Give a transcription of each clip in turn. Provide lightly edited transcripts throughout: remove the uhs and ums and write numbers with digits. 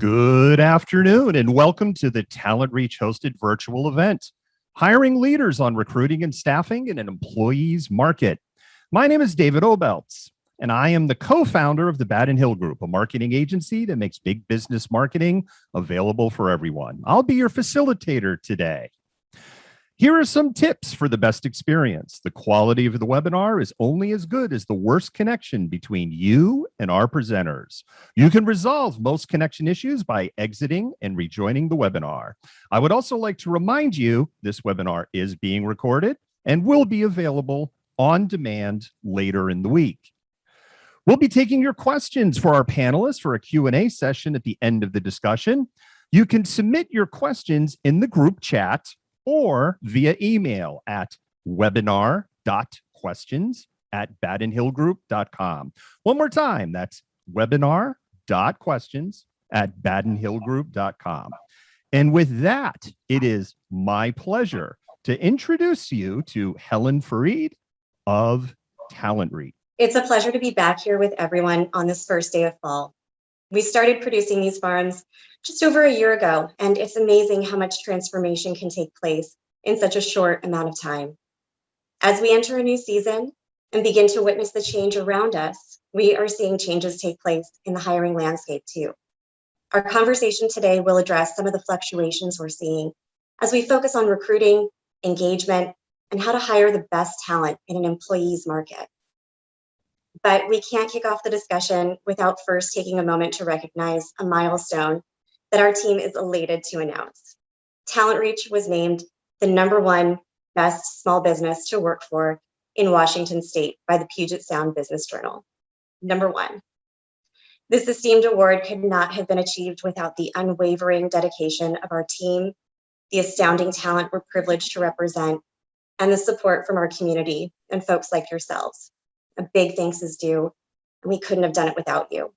Good afternoon and welcome to the TalentReach hosted virtual event, hiring leaders on recruiting and staffing in an employee's market. My name is David Obelts, and I am the co-founder of the Badon Hill Group, a marketing agency that makes big business marketing available for everyone. I'll be your facilitator today. Here are some tips for the best experience. The quality of the webinar is only as good as the worst connection between you and our presenters. You can resolve most connection issues by exiting and rejoining the webinar. I would also like to remind you this webinar is being recorded and will be available on demand later in the week. We'll be taking your questions for our panelists for a Q&A session at the end of the discussion. You can submit your questions in the group chat or via email at webinar.questions@badonhillgroup.com. One more time, that's webinar.questions@badonhillgroup.com. And with that, it is my pleasure to introduce you to Helen Farid of TalentReach. It's a pleasure to be back here with everyone on this first day of fall. We started producing these forums just over a year ago, and it's amazing how much transformation can take place in such a short amount of time. As we enter a new season and begin to witness the change around us, we are seeing changes take place in the hiring landscape too. Our conversation today will address some of the fluctuations we're seeing as we focus on recruiting, engagement, and how to hire the best talent in an employee's market. But we can't kick off the discussion without first taking a moment to recognize a milestone that our team is elated to announce. TalentReach was named the #1 best small business to work for in Washington State by the Puget Sound Business Journal. #1. This esteemed award could not have been achieved without the unwavering dedication of our team, the astounding talent we're privileged to represent, and the support from our community and folks like yourselves. A big thanks is due, and we couldn't have done it without you.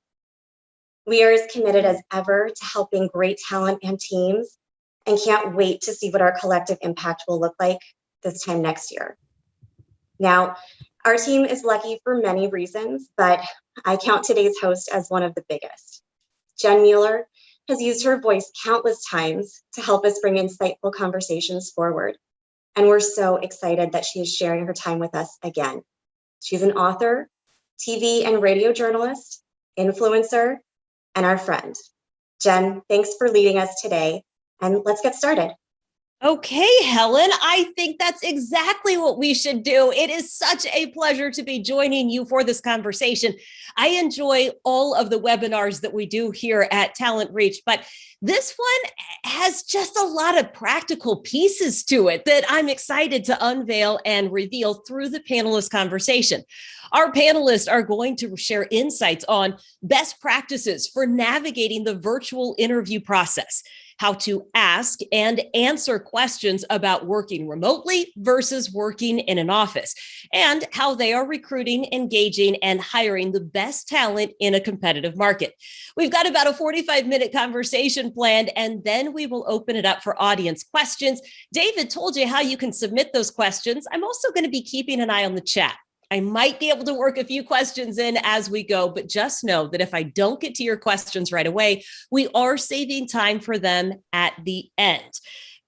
We are as committed as ever to helping great talent and teams, and can't wait to see what our collective impact will look like this time next year. Now, our team is lucky for many reasons, but I count today's host as one of the biggest. Jen Mueller has used her voice countless times to help us bring insightful conversations forward, and we're so excited that she is sharing her time with us again. She's an author, TV and radio journalist, influencer, and our friend. Jen, thanks for leading us today, and let's get started. Okay, Helen, I think that's exactly what we should do. It is such a pleasure to be joining you for this conversation. I enjoy all of the webinars that we do here at TalentReach, but this one has just a lot of practical pieces to it that I'm excited to unveil and reveal through the panelist conversation. Our panelists are going to share insights on best practices for navigating the virtual interview process, how to ask and answer questions about working remotely versus working in an office, and how they are recruiting, engaging, and hiring the best talent in a competitive market. We've got about a 45-minute conversation planned, and then we will open it up for audience questions. David told you how you can submit those questions. I'm also going to be keeping an eye on the chat. I might be able to work a few questions in as we go, but just know that if I don't get to your questions right away, we are saving time for them at the end.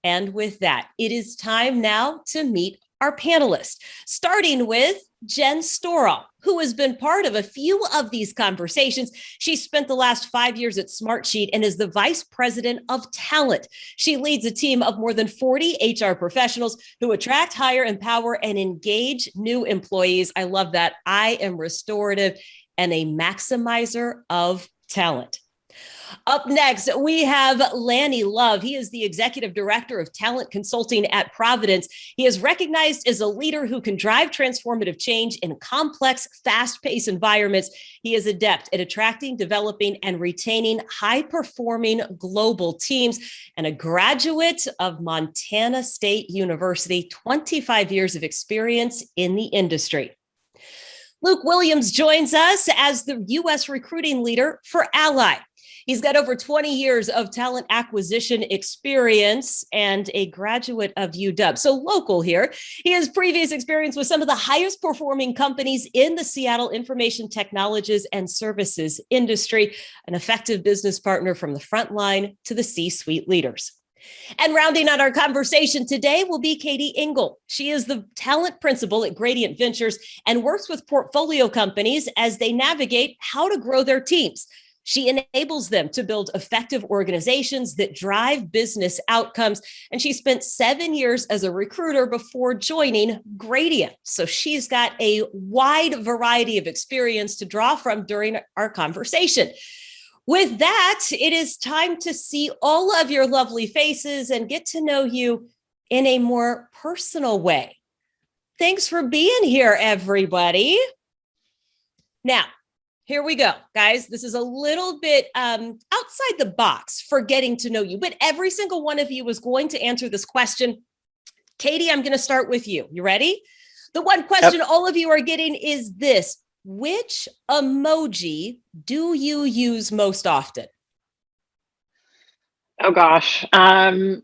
And with that, it is time now to meet our panelists, starting with Jen Stoural, who has been part of a few of these conversations. She spent the last 5 years at Smartsheet and is the vice president of talent. She leads a team of more than 40 HR professionals who attract, hire, empower, and engage new employees. I love that. I am restorative and a maximizer of talent. Up next, we have Lanny Love. He is the executive director of talent consulting at Providence. He is recognized as a leader who can drive transformative change in complex, fast-paced environments. He is adept at attracting, developing, and retaining high-performing global teams, and a graduate of Montana State University, 25 years of experience in the industry. Luke Williams joins us as the U.S. recruiting leader for Ally. He's got over 20 years of talent acquisition experience and a graduate of UW. So local here. He has previous experience with some of the highest performing companies in the Seattle information technologies and services industry, an effective business partner from the front line to the C-suite leaders. And rounding out our conversation today will be Katy Engle. She is the talent principal at Gradient Ventures and works with portfolio companies as they navigate how to grow their teams. She enables them to build effective organizations that drive business outcomes. And she spent 7 years as a recruiter before joining Gradient. So she's got a wide variety of experience to draw from during our conversation. With that, it is time to see all of your lovely faces and get to know you in a more personal way. Thanks for being here, everybody. Now, here we go, guys. This is a little bit outside the box for getting to know you, but every single one of you is going to answer this question. Katy, I'm going to start with you. You ready? The one question all of you are getting is this. Which emoji do you use most often? Oh gosh. I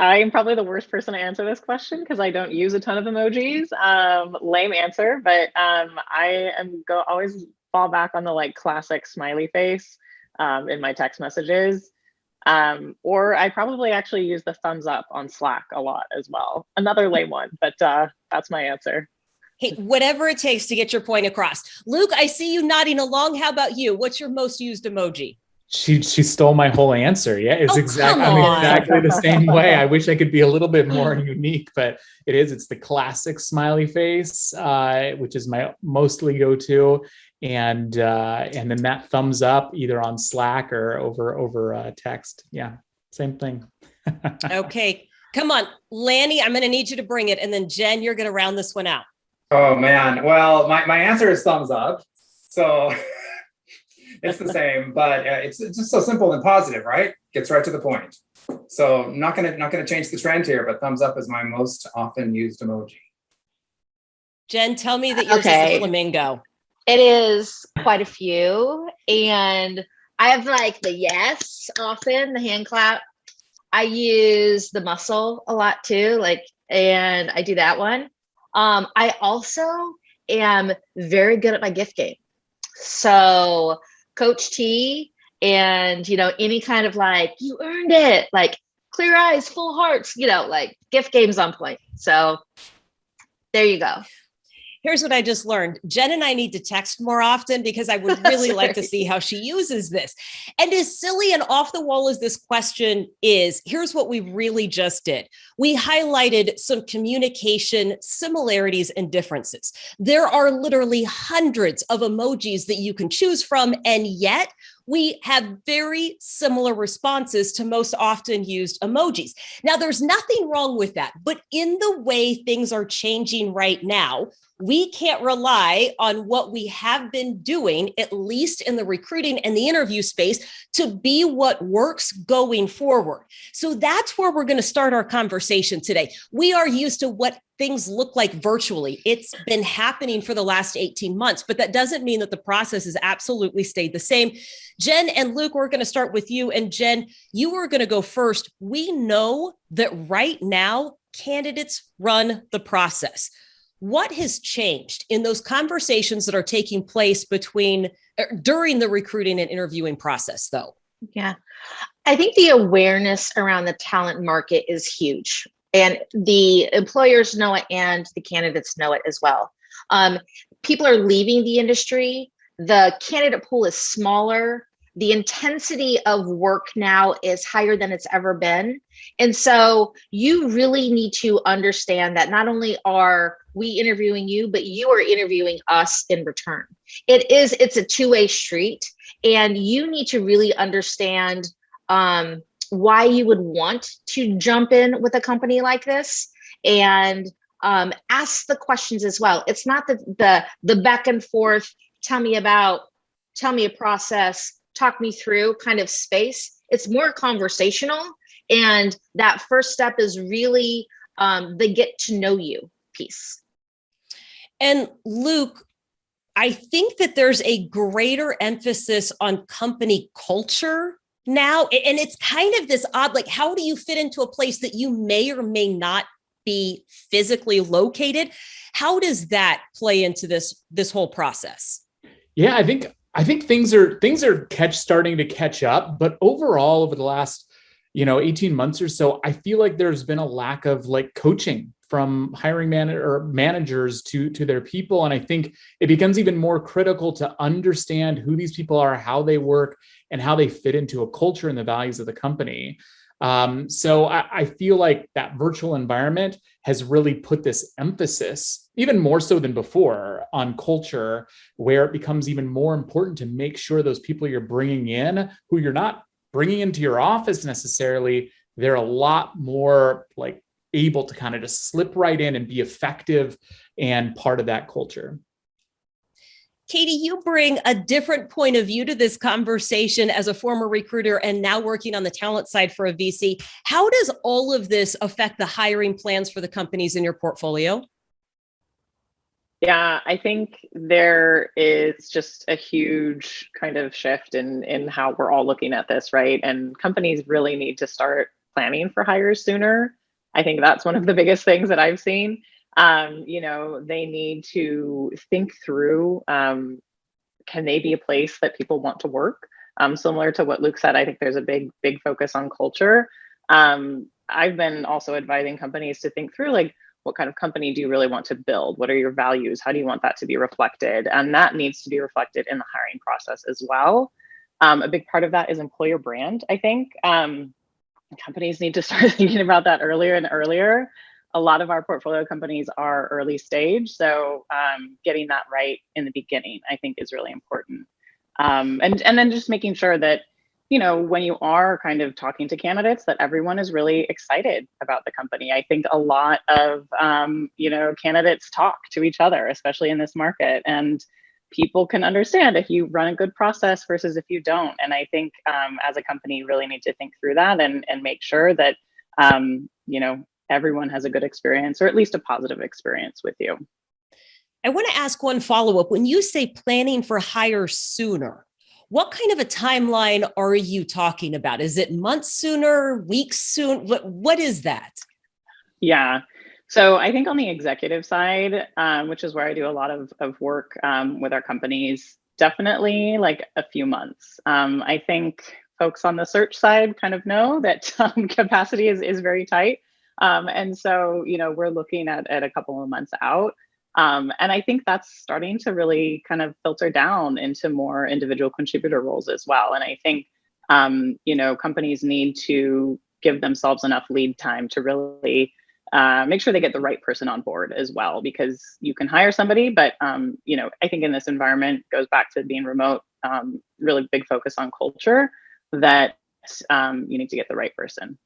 am probably the worst person to answer this question because I don't use a ton of emojis. Lame answer, but I am always fall back on the like classic smiley face in my text messages. Or I probably actually use the thumbs up on Slack a lot as well. Another lame one, but that's my answer. Hey, whatever it takes to get your point across. Luke, I see you nodding along. How about you? What's your most used emoji? She stole my whole answer. Yeah, it's exactly the same way. I wish I could be a little bit more unique, but it's the classic smiley face, which is my mostly go-to. And then that thumbs up either on Slack or over text. Yeah, same thing. Okay, come on, Lanny, I'm going to need you to bring it. And then Jen, you're going to round this one out. Oh man, well, my answer is thumbs up. So it's the same, but it's just so simple and positive, right? Gets right to the point. So not gonna change the trend here, but thumbs up is my most often used emoji. Jen, tell me that yours is a flamingo. It is quite a few, and I have like the yes often, the hand clap. I use the muscle a lot too, and I do that one. I also am very good at my gift game. So Coach T and, any kind of like, you earned it, like clear eyes, full hearts, like gift games on point. So there you go. Here's what I just learned. Jen and I need to text more often because I would really like to see how she uses this. And as silly and off the wall as this question is, here's what we really just did. We highlighted some communication similarities and differences. There are literally hundreds of emojis that you can choose from, and yet we have very similar responses to most often used emojis. Now, there's nothing wrong with that, but in the way things are changing right now, we can't rely on what we have been doing, at least in the recruiting and the interview space, to be what works going forward. So that's where we're going to start our conversation today. We are used to what things look like virtually. It's been happening for the last 18 months, but that doesn't mean that the process has absolutely stayed the same. Jen and Luke, we're going to start with you. And Jen, you are going to go first. We know that right now, candidates run the process. What has changed in those conversations that are taking place during the recruiting and interviewing process, though? Yeah, I think the awareness around the talent market is huge, and the employers know it and the candidates know it as well. People are leaving the industry. The candidate pool is smaller. The intensity of work now is higher than it's ever been. And so you really need to understand that not only are we interviewing you, but you are interviewing us in return. It's a two-way street, and you need to really understand why you would want to jump in with a company like this, and ask the questions as well. It's not the back and forth, tell me a process, talk me through kind of space. It's more conversational. And that first step is really the get to know you piece. And Luke, I think that there's a greater emphasis on company culture now, and it's kind of this odd, like, how do you fit into a place that you may or may not be physically located? How does that play into this whole process? Yeah, I think things are starting to catch up, but overall over the last 18 months or so, I feel like there's been a lack of like coaching from hiring managers to their people. And I think it becomes even more critical to understand who these people are, how they work, and how they fit into a culture and the values of the company. So I feel like that virtual environment has really put this emphasis, even more so than before, on culture, where it becomes even more important to make sure those people you're bringing in, who you're not bringing into your office necessarily, they're a lot more like able to kind of just slip right in and be effective and part of that culture. Katy, you bring a different point of view to this conversation as a former recruiter and now working on the talent side for a VC. How does all of this affect the hiring plans for the companies in your portfolio? Yeah, I think there is just a huge kind of shift in how we're all looking at this, right? And companies really need to start planning for hires sooner. I think that's one of the biggest things that I've seen. They need to think through, can they be a place that people want to work? Similar to what Luke said, I think there's a big focus on culture. I've been also advising companies to think through, like, what kind of company do you really want to build? What are your values? How do you want that to be reflected? And that needs to be reflected in the hiring process as well. A big part of that is employer brand, I think. Companies need to start thinking about that earlier and earlier. A lot of our portfolio companies are early stage, so getting that right in the beginning, I think, is really important. And then just making sure that, when you are kind of talking to candidates, that everyone is really excited about the company. I think a lot of, candidates talk to each other, especially in this market, and people can understand if you run a good process versus if you don't. And I think as a company, you really need to think through that and make sure that, everyone has a good experience, or at least a positive experience with you. I want to ask one follow-up. When you say planning for hire sooner, what kind of a timeline are you talking about? Is it months sooner, weeks soon? What is that? Yeah. So I think on the executive side, which is where I do a lot of work with our companies, definitely like a few months. I think folks on the search side kind of know that capacity is very tight. And so, we're looking at a couple of months out. And I think that's starting to really kind of filter down into more individual contributor roles as well. And I think, companies need to give themselves enough lead time to really make sure they get the right person on board as well, because you can hire somebody, but, I think in this environment, goes back to being remote, really big focus on culture, that you need to get the right person.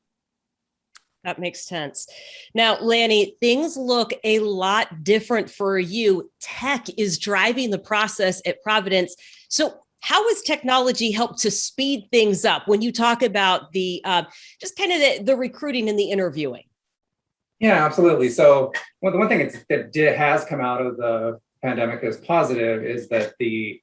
That makes sense. Now, Lanny, things look a lot different for you. Tech is driving the process at Providence. So how has technology helped to speed things up when you talk about the just kind of the recruiting and the interviewing? Yeah, absolutely. So the one thing that has come out of the pandemic as positive is that the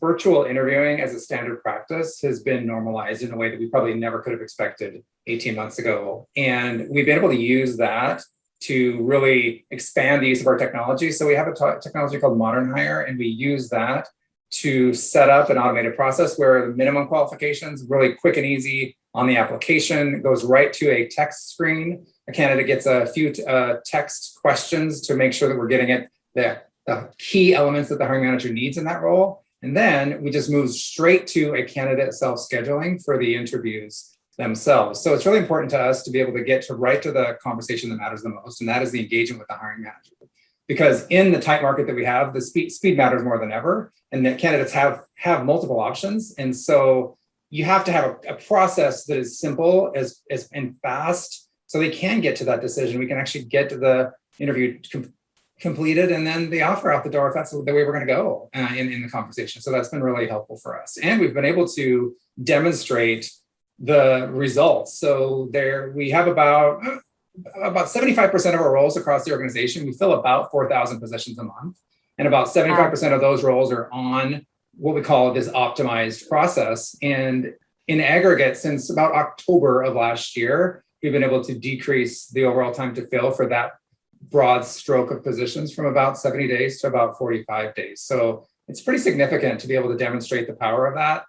virtual interviewing as a standard practice has been normalized in a way that we probably never could have expected 18 months ago. And we've been able to use that to really expand the use of our technology. So we have a technology called Modern Hire, and we use that to set up an automated process where the minimum qualifications, really quick and easy on the application, it goes right to a text screen. A candidate gets a few text questions to make sure that we're getting it the key elements that the hiring manager needs in that role. And then we just move straight to a candidate self-scheduling for the interviews themselves. So it's really important to us to be able to get right to the conversation that matters the most, and that is the engagement with the hiring manager. Because in the tight market that we have, the speed matters more than ever, and that candidates have multiple options. And so you have to have a process that is simple and fast, so they can get to that decision. We can actually get to the interview completed and then the offer out the door if that's the way we're going to go in the conversation. So that's been really helpful for us. And we've been able to demonstrate the results. So we have about 75% of our roles across the organization. We fill about 4,000 positions a month, and about 75% of those roles are on what we call this optimized process. And in aggregate, since about October of last year, we've been able to decrease the overall time to fill for that broad stroke of positions from about 70 days to about 45 days. So it's pretty significant to be able to demonstrate the power of that.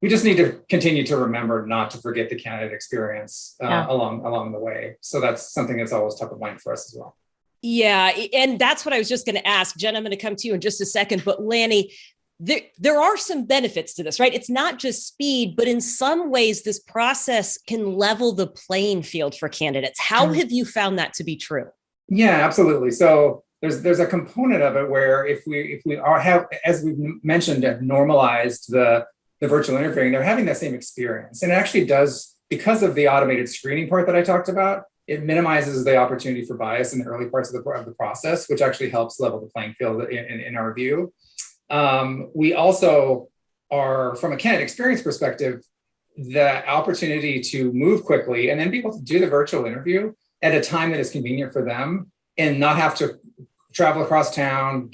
We just need to continue to remember not to forget the candidate experience along the way. So that's something that's always top of mind for us as well. Yeah. And that's what I was just going to ask. Jen, I'm going to come to you in just a second, but Lanny, there are some benefits to this, right? It's not just speed, but in some ways, this process can level the playing field for candidates. How have you found that to be true? Yeah, absolutely. So there's a component of it where if we have, as we've mentioned, have normalized the virtual interviewing, they're having that same experience. And it actually does, because of the automated screening part that I talked about, it minimizes the opportunity for bias in the early parts of the process, which actually helps level the playing field in our view. We also are, from a candidate experience perspective, the opportunity to move quickly and then be able to do the virtual interview at a time that is convenient for them and not have to travel across town,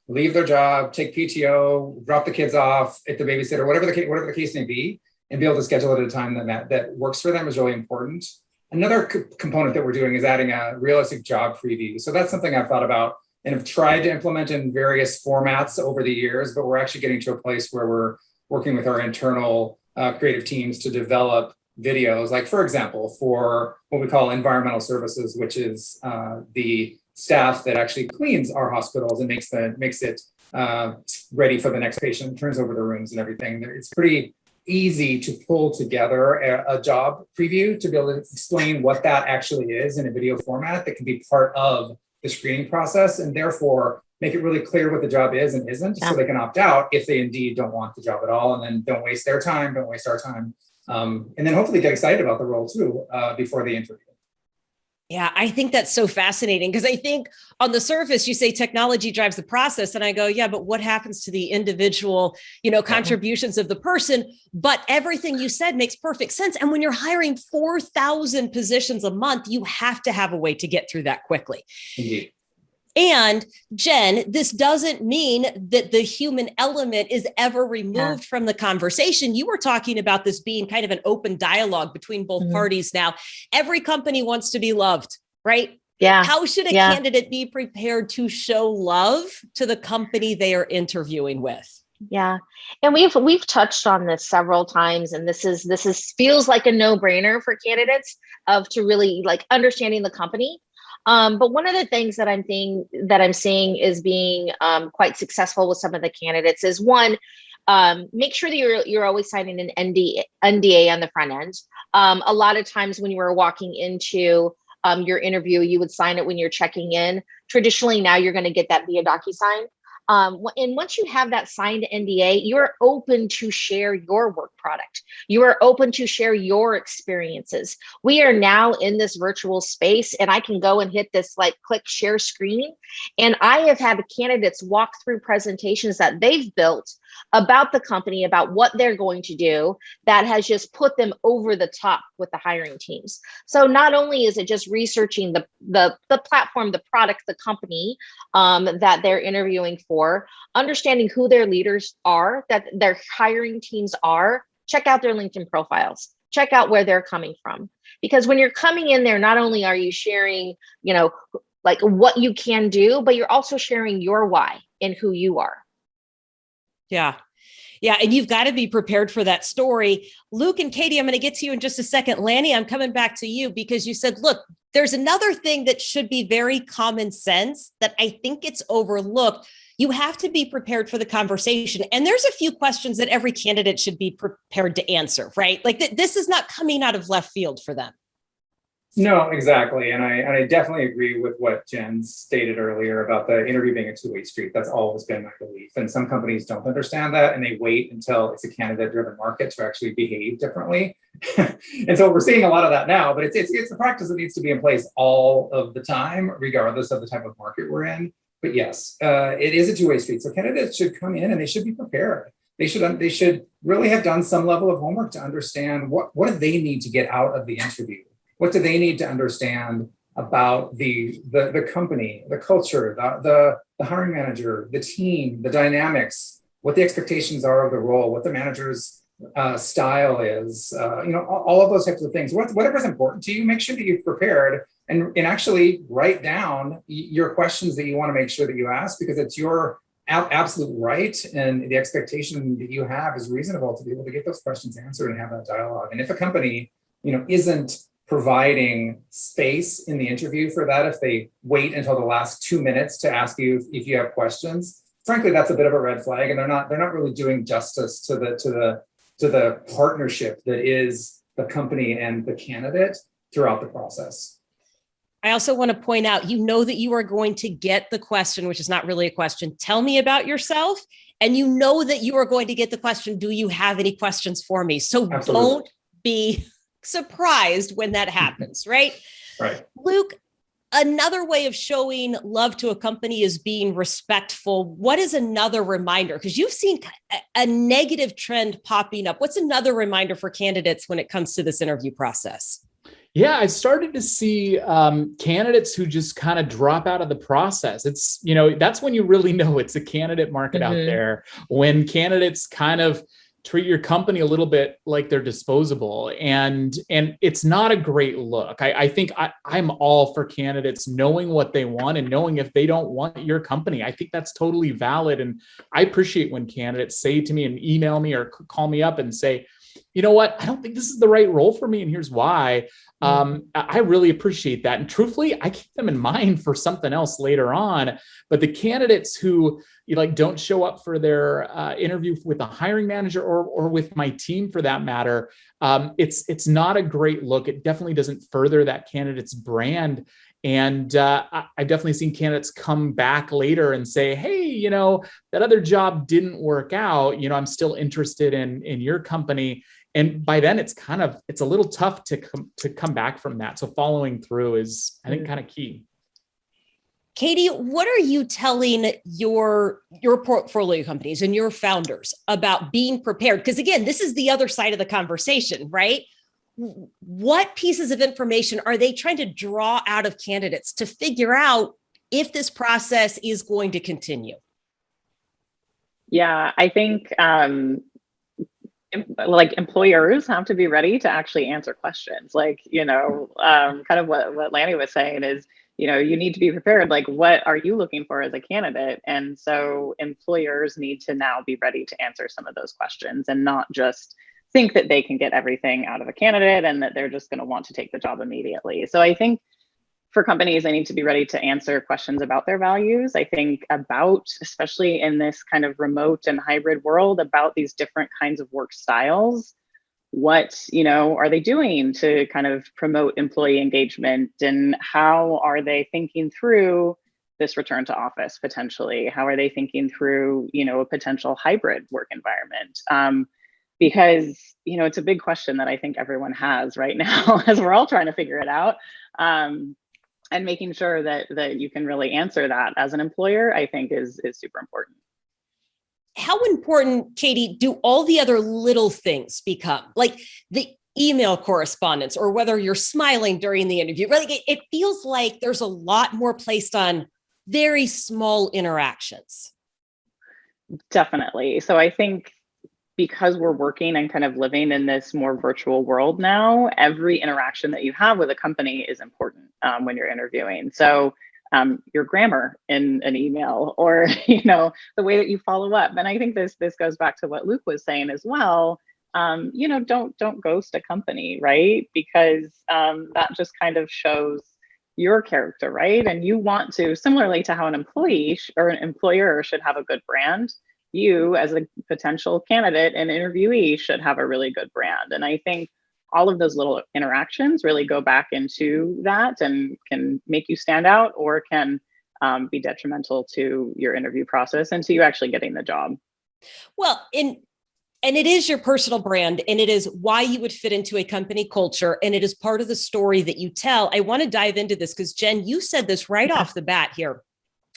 leave their job, take PTO, drop the kids off at the babysitter, whatever the case may be, and be able to schedule it at a time that works for them is really important. Another component that we're doing is adding a realistic job preview. So that's something I've thought about and have tried to implement in various formats over the years, but we're actually getting to a place where we're working with our internal creative teams to develop videos, like, for example, for what we call environmental services, which is the staff that actually cleans our hospitals and makes it ready for the next patient, turns over the rooms and everything. It's pretty easy to pull together a job preview to be able to explain what that actually is in a video format that can be part of the screening process, and therefore make it really clear what the job is and isn't, so they can opt out if they indeed don't want the job at all, and then don't waste their time, don't waste our time. And then hopefully get excited about the role too before the interview. Yeah, I think that's so fascinating, because I think on the surface, you say technology drives the process. And I go, yeah, but what happens to the individual, contributions of the person? But everything you said makes perfect sense. And when you're hiring 4,000 positions a month, you have to have a way to get through that quickly. Indeed. And Jen, this doesn't mean that the human element is ever removed from the conversation. You were talking about this being kind of an open dialogue between both parties now. Every company wants to be loved, right? Yeah. How should a candidate be prepared to show love to the company they are interviewing with? Yeah. And we've touched on this several times, and this feels like a no-brainer for candidates to really like understanding the company. But one of the things that I'm seeing is being quite successful with some of the candidates is, one, make sure that you're always signing an NDA on the front end. A lot of times when you were walking into your interview, you would sign it when you're checking in. Traditionally, now you're going to get that via DocuSign. And once you have that signed NDA, you're open to share your work product. You are open to share your experiences. We are now in this virtual space, and I can go and hit this click share screen. And I have had candidates walk through presentations that they've built about the company, about what they're going to do, that has just put them over the top with the hiring teams. So not only is it just researching the platform, the product, the company that they're interviewing for, understanding who their leaders are, that their hiring teams are, check out their LinkedIn profiles, check out where they're coming from. Because when you're coming in there, not only are you sharing, what you can do, but you're also sharing your why and who you are. Yeah. Yeah. And you've got to be prepared for that story. Luke and Katy, I'm going to get to you in just a second. Lanny, I'm coming back to you because you said, look, there's another thing that should be very common sense that I think it's overlooked. You have to be prepared for the conversation. And there's a few questions that every candidate should be prepared to answer, right? Like this is not coming out of left field for them. No, exactly. And I definitely agree with what Jen stated earlier about the interview being a two-way street. That's always been my belief. And some companies don't understand that, and they wait until it's a candidate-driven market to actually behave differently. And so we're seeing a lot of that now, but it's a practice that needs to be in place all of the time, regardless of the type of market we're in. But yes, it is a two-way street. So candidates should come in and they should be prepared. They should really have done some level of homework to understand what do they need to get out of the interview. What do they need to understand about the company, the culture, the hiring manager, the team, the dynamics, what the expectations are of the role, what the manager's style is, all of those types of things. Whatever's important to you, make sure that you've prepared and actually write down your questions that you want to make sure that you ask, because it's your absolute right, and the expectation that you have is reasonable to be able to get those questions answered and have that dialogue. And if a company, isn't providing space in the interview for that, if they wait until the last 2 minutes to ask you if you have questions, frankly, that's a bit of a red flag, and they're not really doing justice to the partnership that is the company and the candidate throughout the process. I also want to point out, that you are going to get the question, which is not really a question. Tell me about yourself. And that you are going to get the question, do you have any questions for me? So Absolutely. Don't be surprised when that happens, right? Right. Luke, another way of showing love to a company is being respectful. What is another reminder? Because you've seen a negative trend popping up. What's another reminder for candidates when it comes to this interview process? Yeah, I started to see candidates who just kind of drop out of the process. It's, that's when you really know it's a candidate market out there, when candidates kind of treat your company a little bit like they're disposable. And it's not a great look. I think I'm all for candidates knowing what they want and knowing if they don't want your company. I think that's totally valid. And I appreciate when candidates say to me and email me or call me up and say, you know what, I don't think this is the right role for me, and here's why. I really appreciate that. And truthfully, I keep them in mind for something else later on. But the candidates who don't show up for their interview with a hiring manager or with my team for that matter, it's not a great look. It definitely doesn't further that candidate's brand. And I've definitely seen candidates come back later and say, hey, that other job didn't work out. I'm still interested in your company. And by then it's a little tough to come back from that. So following through is, I think, kind of key. Katy, what are you telling your portfolio companies and your founders about being prepared? Because again, this is the other side of the conversation, right? What pieces of information are they trying to draw out of candidates to figure out if this process is going to continue? Yeah, I think employers have to be ready to actually answer questions. Kind of what Lanny was saying is, you need to be prepared. What are you looking for as a candidate? And so employers need to now be ready to answer some of those questions and not just think that they can get everything out of a candidate and that they're just going to want to take the job immediately. So I think for companies, they need to be ready to answer questions about their values. I think especially in this kind of remote and hybrid world, about these different kinds of work styles. What, are they doing to kind of promote employee engagement, and how are they thinking through this return to office potentially? How are they thinking through, a potential hybrid work environment? Because, it's a big question that I think everyone has right now as we're all trying to figure it out. And making sure that you can really answer that as an employer, I think is super important. How important, Katy, do all the other little things become? Like the email correspondence, or whether you're smiling during the interview? It feels like there's a lot more placed on very small interactions. Definitely. So I think because we're working and kind of living in this more virtual world now, every interaction that you have with a company is important when you're interviewing. So your grammar in an email, or the way that you follow up. And I think this goes back to what Luke was saying as well. Don't ghost a company, right? Because that just kind of shows your character, right? And you want to, similarly to how an employee or an employer should have a good brand, you as a potential candidate and interviewee should have a really good brand. And I think all of those little interactions really go back into that and can make you stand out, or can be detrimental to your interview process and to you actually getting the job. Well, and it is your personal brand, and it is why you would fit into a company culture, and it is part of the story that you tell. I want to dive into this because, Jen, you said this right off the bat here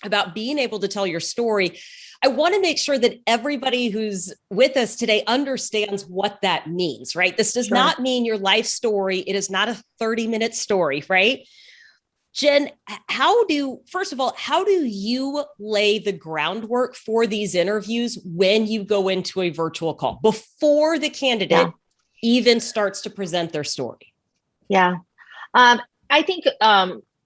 about being able to tell your story. I want to make sure that everybody who's with us today understands what that means, right? This does not mean your life story. It is not a 30-minute story, right? Jen, first of all, how do you lay the groundwork for these interviews when you go into a virtual call before the candidate even starts to present their story? Yeah. I think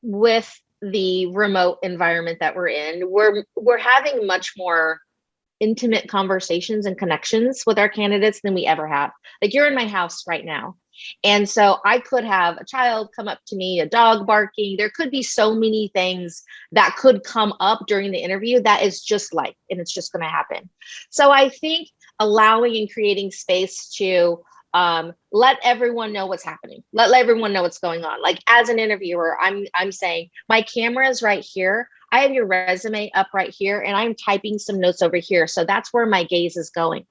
with the remote environment that we're in, we're having much more intimate conversations and connections with our candidates than we ever have. Like, you're in my house right now. And so I could have a child come up to me, a dog barking. There could be so many things that could come up during the interview that is just life, and it's just going to happen. So I think allowing and creating space to let everyone know what's happening. Let everyone know what's going on. Like, as an interviewer, I'm saying my camera is right here. I have your resume up right here, and I'm typing some notes over here. So that's where my gaze is going.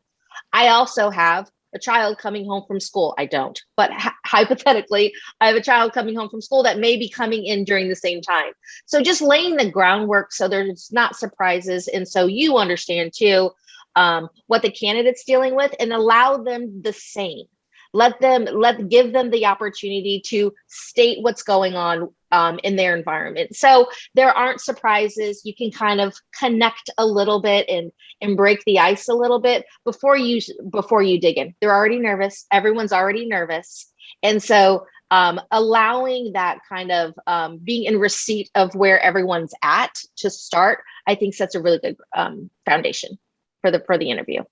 I also have a child coming home from school. I don't, but hypothetically, I have a child coming home from school that may be coming in during the same time. So just laying the groundwork so there's not surprises. And so you understand too, what the candidate's dealing with, and allow them the same. Give them the opportunity to state what's going on in their environment. So there aren't surprises. You can kind of connect a little bit and break the ice a little bit before you dig in. They're already nervous. Everyone's already nervous. And so allowing that kind of being in receipt of where everyone's at to start, I think sets a really good foundation for the interview.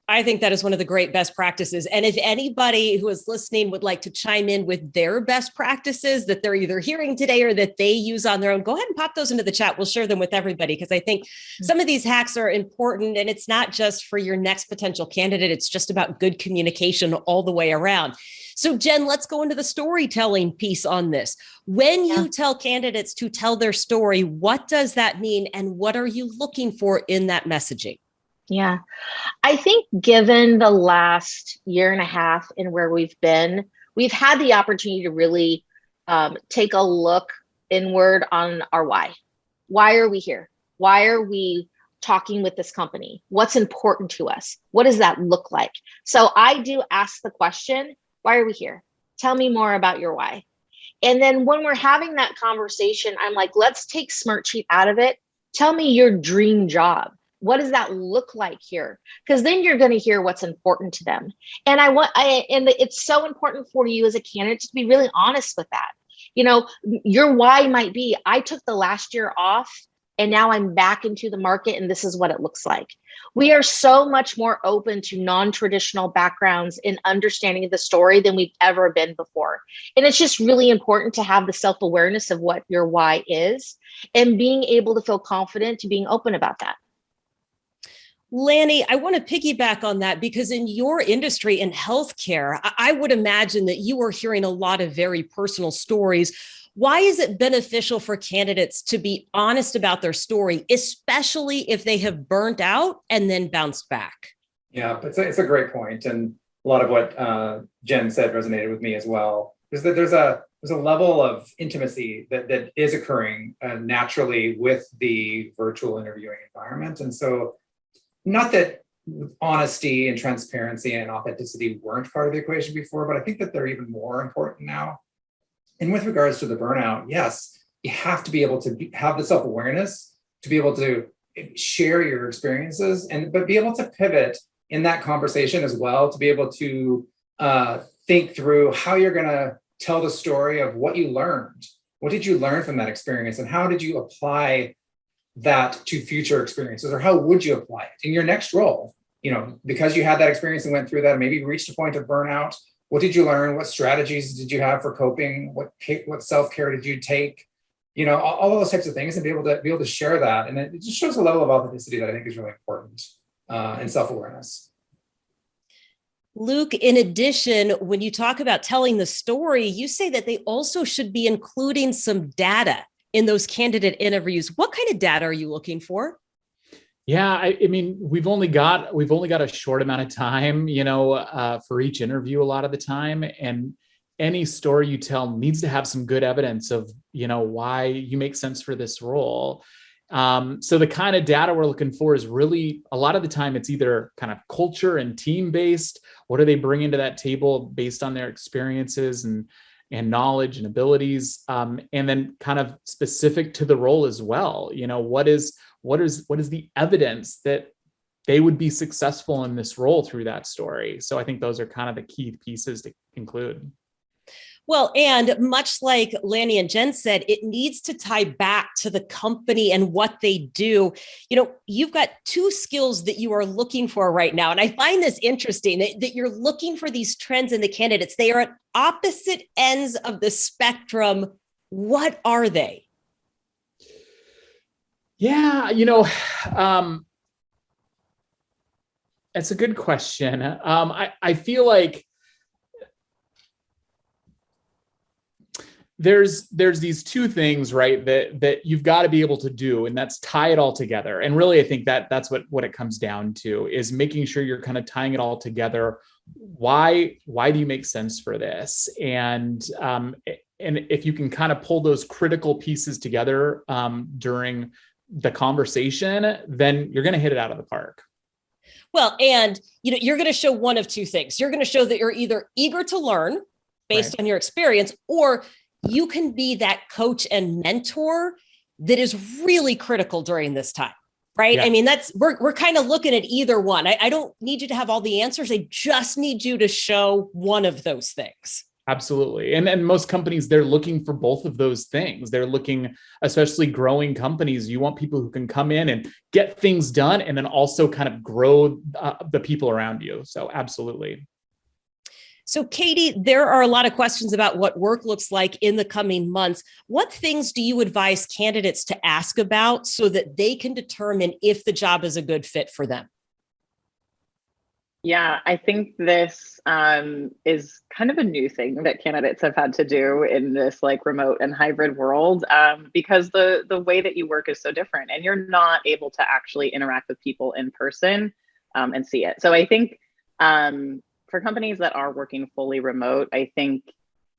I think that is one of the great best practices. And if anybody who is listening would like to chime in with their best practices that they're either hearing today or that they use on their own, go ahead and pop those into the chat. We'll share them with everybody, because I think some of these hacks are important, and it's not just for your next potential candidate. It's just about good communication all the way around. So Jen, let's go into the storytelling piece on this. When you tell candidates to tell their story, what does that mean? And what are you looking for in that messaging? Yeah, I think given the last year and a half and where we've been, we've had the opportunity to really take a look inward on our why. Why are we here? Why are we talking with this company? What's important to us? What does that look like? So I do ask the question, why are we here? Tell me more about your why. And then when we're having that conversation, I'm like, let's take Smartsheet out of it. Tell me your dream job. What does that look like here? Because then you're going to hear what's important to them. And it's so important for you as a candidate to be really honest with that. You know, your why might be, I took the last year off and now I'm back into the market and this is what it looks like. We are so much more open to non-traditional backgrounds in understanding the story than we've ever been before. And it's just really important to have the self-awareness of what your why is and being able to feel confident to being open about that. Lanny, I want to piggyback on that, because in your industry in healthcare, I would imagine that you are hearing a lot of very personal stories. Why is it beneficial for candidates to be honest about their story, especially if they have burnt out and then bounced back? Yeah, it's a great point. And a lot of what Jen said resonated with me as well, is that there's a level of intimacy that is occurring naturally with the virtual interviewing environment. And so, not that honesty and transparency and authenticity weren't part of the equation before, but I think that they're even more important now. And with regards to the burnout, yes, you have to be able to have the self-awareness to be able to share your experiences, but be able to pivot in that conversation as well, to be able to think through how you're going to tell the story of what you learned. What did you learn from that experience, and how did you apply that to future experiences, or how would you apply it in your next role? You know, because you had that experience and went through that, and maybe reached a point of burnout. What did you learn? What strategies did you have for coping? What self-care did you take? You know, all of those types of things, and be able to share that. And it just shows a level of authenticity that I think is really important, and self-awareness. Luke, in addition, when you talk about telling the story, you say that they also should be including some data in those candidate interviews. What kind of data are you looking for? Yeah, I mean, we've only got a short amount of time, for each interview a lot of the time, and any story you tell needs to have some good evidence of, why you make sense for this role. So the kind of data we're looking for is really, a lot of the time, it's either kind of culture and team based. What are they bringing to that table based on their experiences and knowledge and abilities, and then kind of specific to the role as well. What is the evidence that they would be successful in this role through that story? So I think those are kind of the key pieces to include. Well, and much like Lanny and Jen said, it needs to tie back to the company and what they do. You've got two skills that you are looking for right now. And I find this interesting that you're looking for these trends in the candidates. They are at opposite ends of the spectrum. What are they? Yeah, it's a good question. I feel like there's these two things, right, that you've got to be able to do, and that's tie it all together. And really, I think that's what it comes down to, is making sure you're kind of tying it all together. Why do you make sense for this? And if you can kind of pull those critical pieces together during the conversation, then you're going to hit it out of the park. Well, and you're going to show one of two things. You're going to show that you're either eager to learn based on your experience, or you can be that coach and mentor that is really critical during this time, right? Yeah. I mean, we're kind of looking at either one. I don't need you to have all the answers. I just need you to show one of those things. Absolutely. And most companies, they're looking for both of those things. They're looking, especially growing companies, you want people who can come in and get things done and then also kind of grow the people around you. So absolutely. So Katy, there are a lot of questions about what work looks like in the coming months. What things do you advise candidates to ask about so that they can determine if the job is a good fit for them? Yeah, I think this is kind of a new thing that candidates have had to do in this remote and hybrid world, because the way that you work is so different, and you're not able to actually interact with people in person and see it. So I think for companies that are working fully remote, I think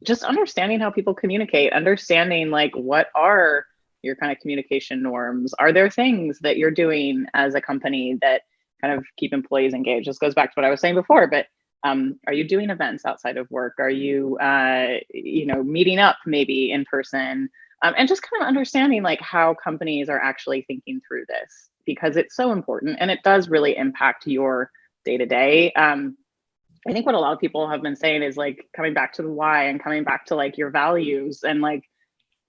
just understanding how people communicate, understanding what are your kind of communication norms. Are there things that you're doing as a company that kind of keep employees engaged? This goes back to what I was saying before, but are you doing events outside of work? Are you, meeting up maybe in person? And just kind of understanding how companies are actually thinking through this, because it's so important and it does really impact your day-to-day. I think what a lot of people have been saying is coming back to the why and coming back to your values, and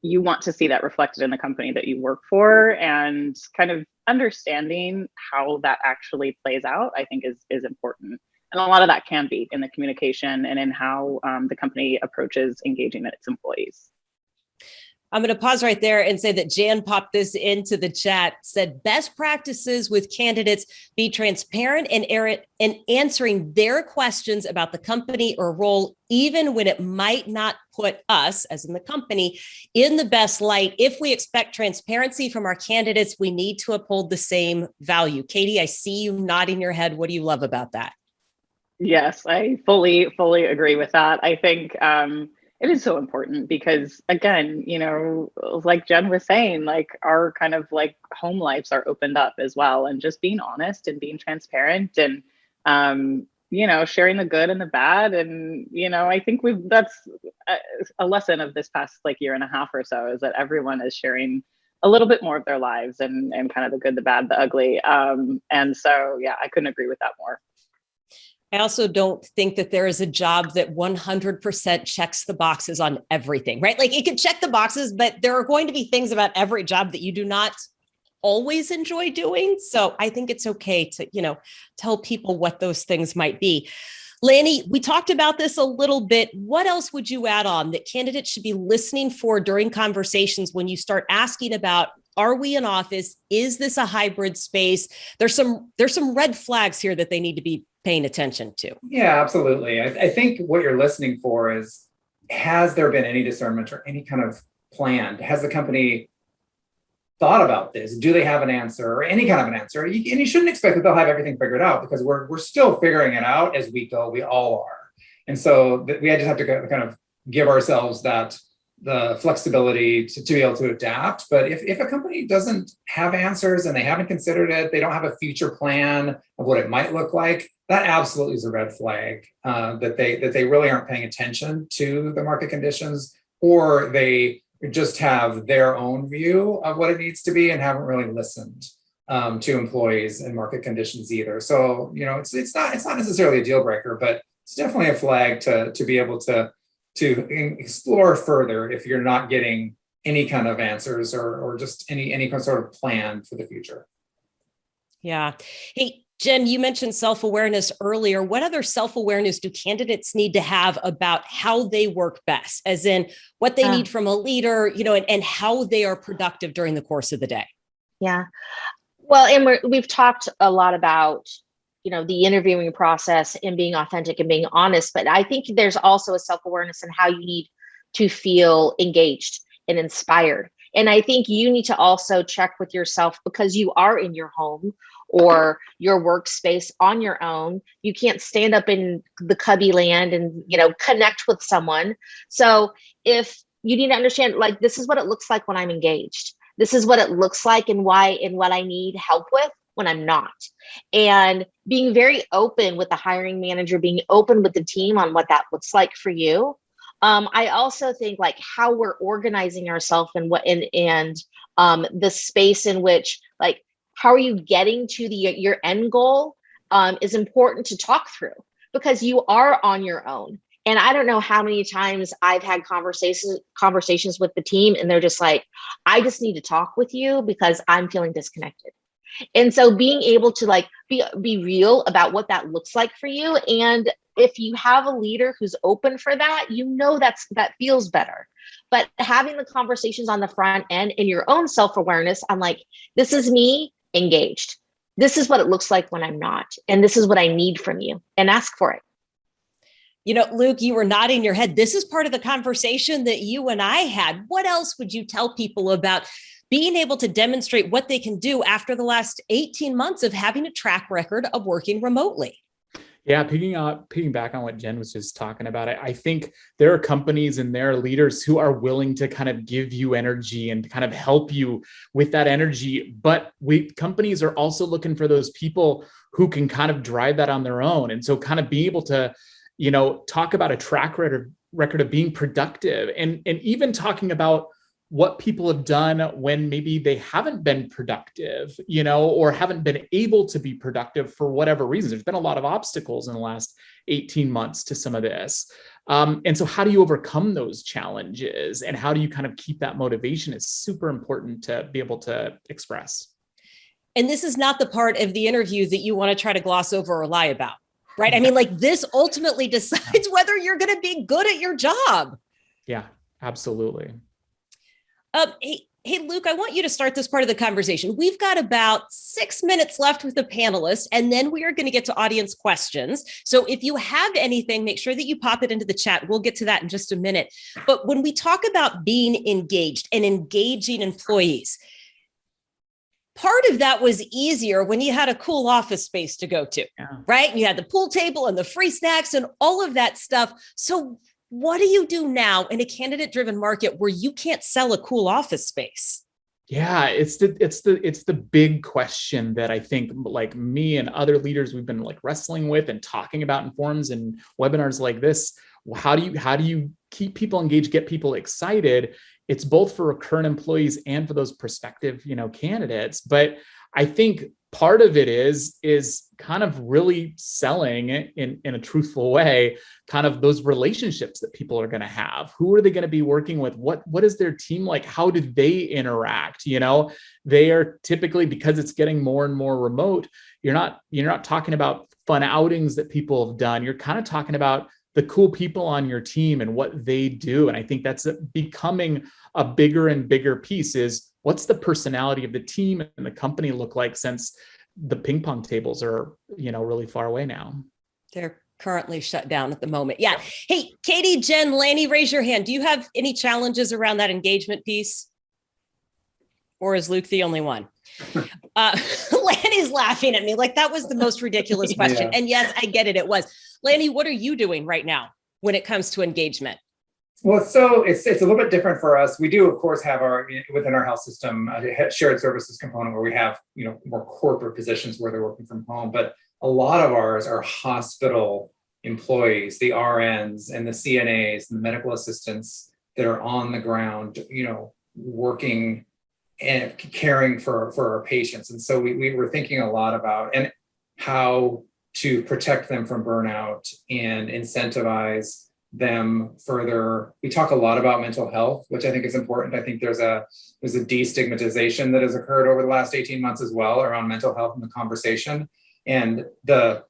you want to see that reflected in the company that you work for, and kind of understanding how that actually plays out, I think is important. And a lot of that can be in the communication and in how the company approaches engaging its employees. I'm going to pause right there and say that Jan popped this into the chat, said best practices with candidates: be transparent and answering their questions about the company or role, even when it might not put us, as in the company, in the best light. If we expect transparency from our candidates, we need to uphold the same value. Katy, I see you nodding your head. What do you love about that? Yes, I fully agree with that. I think it is so important because, again, like Jen was saying, our kind of home lives are opened up as well, and just being honest and being transparent and, sharing the good and the bad. And, I think that's a lesson of this past year and a half or so, is that everyone is sharing a little bit more of their lives and kind of the good, the bad, the ugly. And so, yeah, I couldn't agree with that more. I also don't think that there is a job that 100% checks the boxes on everything, right? It can check the boxes, but there are going to be things about every job that you do not always enjoy doing. So I think it's okay to, tell people what those things might be. Lanny, we talked about this a little bit. What else would you add on that candidates should be listening for during conversations when you start asking about, are we in office? Is this a hybrid space? There's some red flags here that they need to be paying attention to. Yeah, absolutely. I think what you're listening for is, has there been any discernment or any kind of plan? Has the company thought about this? Do they have an answer or any kind of an answer? And you shouldn't expect that they'll have everything figured out, because we're still figuring it out as we go. We all are. And so we just have to kind of give ourselves that the flexibility to be able to adapt. But if a company doesn't have answers and they haven't considered it, they don't have a future plan of what it might look like, that absolutely is a red flag, that they really aren't paying attention to the market conditions, or they just have their own view of what it needs to be and haven't really listened to employees and market conditions either. So, it's not necessarily a deal breaker, but it's definitely a flag to be able to explore further if you're not getting any kind of answers or just any kind of sort of plan for the future. Yeah. Hey, Jen, you mentioned self-awareness earlier. What other self-awareness do candidates need to have about how they work best, as in what they need from a leader, and how they are productive during the course of the day? Yeah. Well, and we've talked a lot about, the interviewing process and being authentic and being honest, but I think there's also a self-awareness in how you need to feel engaged and inspired. And I think you need to also check with yourself, because you are in your home or your workspace on your own. You can't stand up in the cubby land and, connect with someone. So if you need to understand, like, this is what it looks like when I'm engaged. This is what it looks like and why and what I need help with when I'm not. And being very open with the hiring manager, being open with the team on what that looks like for you. I also think like how we're organizing ourselves and the space in which, like, how are you getting to your end goal is important to talk through, because you are on your own. And I don't know how many times I've had conversations with the team and they're just like, I just need to talk with you because I'm feeling disconnected. And so being able to like be real about what that looks like for you. And if you have a leader who's open for that, that feels better. But having the conversations on the front end and your own self-awareness, I'm like, this is me engaged. This is what it looks like when I'm not. And this is what I need from you, and ask for it. Luke, you were nodding your head. This is part of the conversation that you and I had. What else would you tell people about being able to demonstrate what they can do after the last 18 months of having a track record of working remotely? Yeah, picking back on what Jen was just talking about, I think there are companies and there are leaders who are willing to kind of give you energy and kind of help you with that energy. But companies are also looking for those people who can kind of drive that on their own. And so kind of be able to, talk about a track record of being productive, and even talking about what people have done when maybe they haven't been productive, or haven't been able to be productive for whatever reasons. There's been a lot of obstacles in the last 18 months to some of this. And so how do you overcome those challenges, and how do you kind of keep that motivation is super important to be able to express. And this is not the part of the interview that you want to try to gloss over or lie about, right? I mean, like, this ultimately decides whether you're going to be good at your job. Yeah, absolutely. Hey, Luke, I want you to start this part of the conversation. We've got about 6 minutes left with the panelists, and then we are going to get to audience questions. So if you have anything, make sure that you pop it into the chat. We'll get to that in just a minute. But when we talk about being engaged and engaging employees, part of that was easier when you had a cool office space to go to, right? And you had the pool table and the free snacks and all of that stuff. So what do you do now in a candidate-driven market where you can't sell a cool office space? Yeah, it's the big question that I think, like, me and other leaders, we've been like wrestling with and talking about in forums and webinars like this. How do you keep people engaged, get people excited? It's both for current employees and for those prospective, candidates. But I think part of it is kind of really selling in a truthful way, kind of those relationships that people are going to have. Who are they going to be working with? What is their team like? How do they interact? They are typically, because it's getting more and more remote, you're not talking about fun outings that people have done. You're kind of talking about the cool people on your team and what they do. And I think that's becoming a bigger and bigger piece, is what's the personality of the team and the company look like, since the ping pong tables are, really far away now. They're currently shut down at the moment. Yeah. Hey, Katy, Jen, Lanny, raise your hand. Do you have any challenges around that engagement piece? Or is Luke the only one? Lanny's laughing at me like that was the most ridiculous question. Yeah. And yes, I get it. It was. Lanny, what are you doing right now when it comes to engagement? Well, so it's a little bit different for us. We do, of course, have within our health system a shared services component where we have more corporate positions where they're working from home. But a lot of ours are hospital employees, the RNs and the CNAs and the medical assistants that are on the ground, working and caring for our patients. And so we were thinking a lot about and how to protect them from burnout and incentivize them further. We talk a lot about mental health, which I think is important. I think there's a destigmatization that has occurred over the last 18 months as well around mental health in the conversation, and the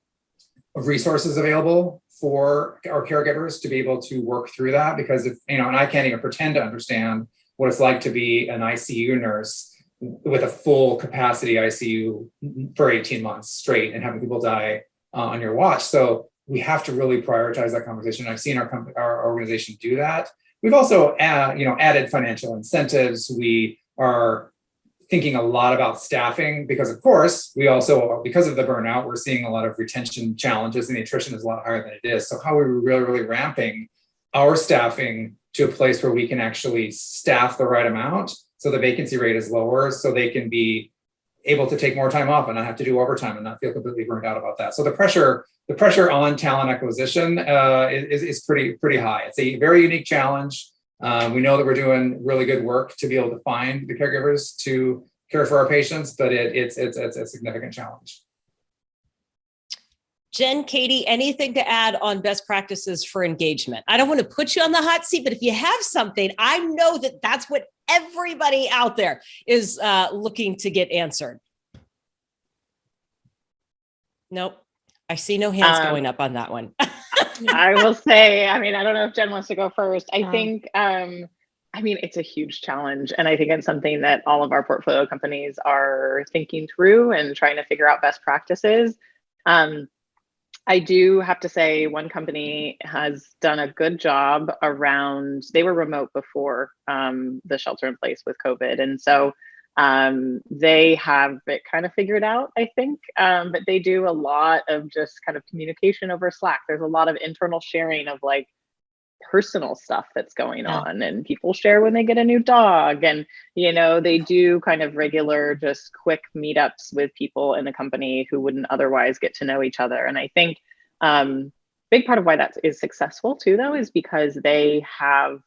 resources available for our caregivers to be able to work through that. Because if, and I can't even pretend to understand what it's like to be an ICU nurse with a full capacity ICU for 18 months straight and having people die on your watch. So we have to really prioritize that conversation. I've seen our organization do that. We've also added financial incentives. We are thinking a lot about staffing because, of course, we also, because of the burnout, we're seeing a lot of retention challenges and the attrition is a lot higher than it is. So how are we really ramping our staffing to a place where we can actually staff the right amount so the vacancy rate is lower, so they can be able to take more time off and not have to do overtime and not feel completely burned out about that. So the pressure on talent acquisition is pretty high. It's a very unique challenge. We know that we're doing really good work to be able to find the caregivers to care for our patients, but it's a significant challenge. Jen, Katy, anything to add on best practices for engagement? I don't want to put you on the hot seat, but if you have something, I know that that's what everybody out there is looking to get answered. Nope. I see no hands going up on that one. I will say, I don't know if Jen wants to go first. I think, it's a huge challenge. And I think it's something that all of our portfolio companies are thinking through and trying to figure out best practices. I do have to say one company has done a good job around, they were remote before the shelter in place with COVID. And so they have it kind of figured out, I think, but they do a lot of just kind of communication over Slack. There's a lot of internal sharing of like personal stuff that's going on, and people share when they get a new dog, and they do kind of regular just quick meetups with people in the company who wouldn't otherwise get to know each other. And I think big part of why that is successful too, though, is because they have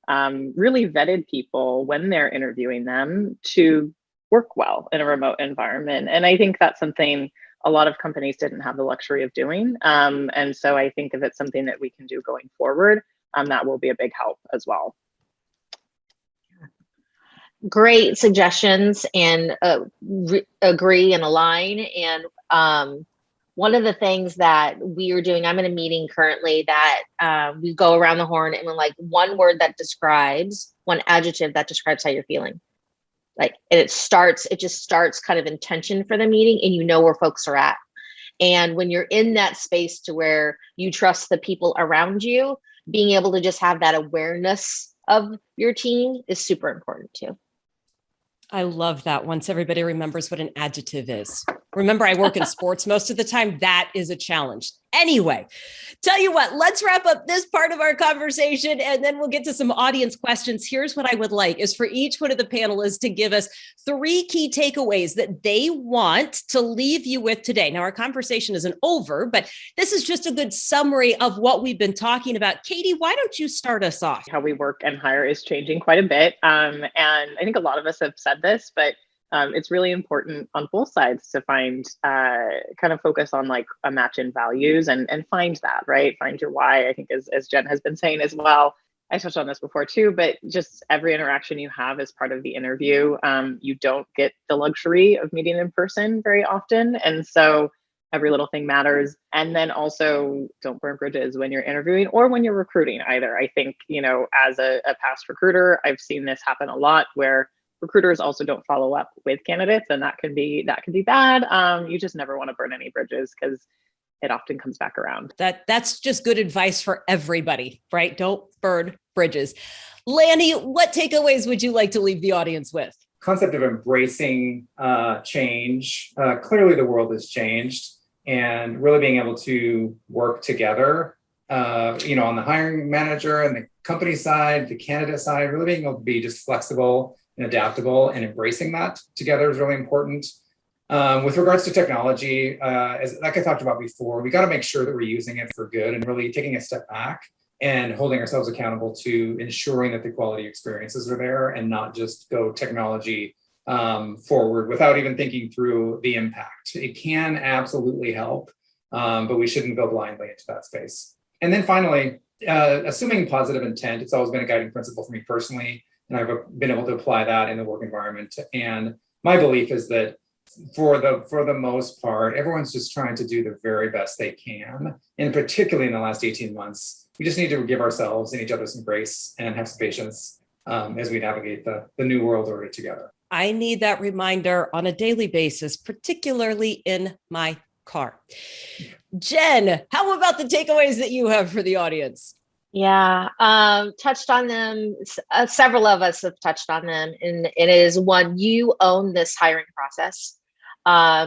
really vetted people when they're interviewing them to work well in a remote environment. And I think that's something a lot of companies didn't have the luxury of doing. And so I think if it's something that we can do going forward, that will be a big help as well. Great suggestions, and agree and align. And one of the things that we are doing, I'm in a meeting currently that we go around the horn and like one word that describes, one adjective that describes how you're feeling. Like, and it just starts kind of intention for the meeting, and where folks are at. And when you're in that space to where you trust the people around you, being able to just have that awareness of your team is super important too. I love that. Once everybody remembers what an adjective is. Remember, I work in sports most of the time. That is a challenge. Anyway, tell you what, let's wrap up this part of our conversation and then we'll get to some audience questions. Here's what I would like is for each one of the panelists to give us 3 key takeaways that they want to leave you with today. Now, our conversation isn't over, but this is just a good summary of what we've been talking about. Katy, why don't you start us off? How we work and hire is changing quite a bit. And I think a lot of us have said this, but it's really important on both sides to find kind of focus on like a match in values and find that, right? Find your why. I think as Jen has been saying as well, I touched on this before too, but just every interaction you have as part of the interview, you don't get the luxury of meeting in person very often. And so every little thing matters. And then also don't burn bridges when you're interviewing or when you're recruiting either. I think, as a past recruiter, I've seen this happen a lot where recruiters also don't follow up with candidates, and that can be bad. You just never want to burn any bridges because it often comes back around. That's just good advice for everybody, right? Don't burn bridges. Lanny, what takeaways would you like to leave the audience with? Concept of embracing change. Clearly the world has changed, and really being able to work together on the hiring manager and the company side, the candidate side, really being able to be just flexible and adaptable and embracing that together is really important. With regards to technology, like I talked about before, we got to make sure that we're using it for good and really taking a step back and holding ourselves accountable to ensuring that the quality experiences are there and not just go technology forward without even thinking through the impact. It can absolutely help, but we shouldn't go blindly into that space. And then finally, assuming positive intent, it's always been a guiding principle for me personally, and I've been able to apply that in the work environment. And my belief is that for the most part, everyone's just trying to do the very best they can. And particularly in the last 18 months, we just need to give ourselves and each other some grace and have some patience as we navigate the new world order together. I need that reminder on a daily basis, particularly in my car. Jen, how about the takeaways that you have for the audience? Yeah, touched on them. Several of us have touched on them. And it is one, you own this hiring process.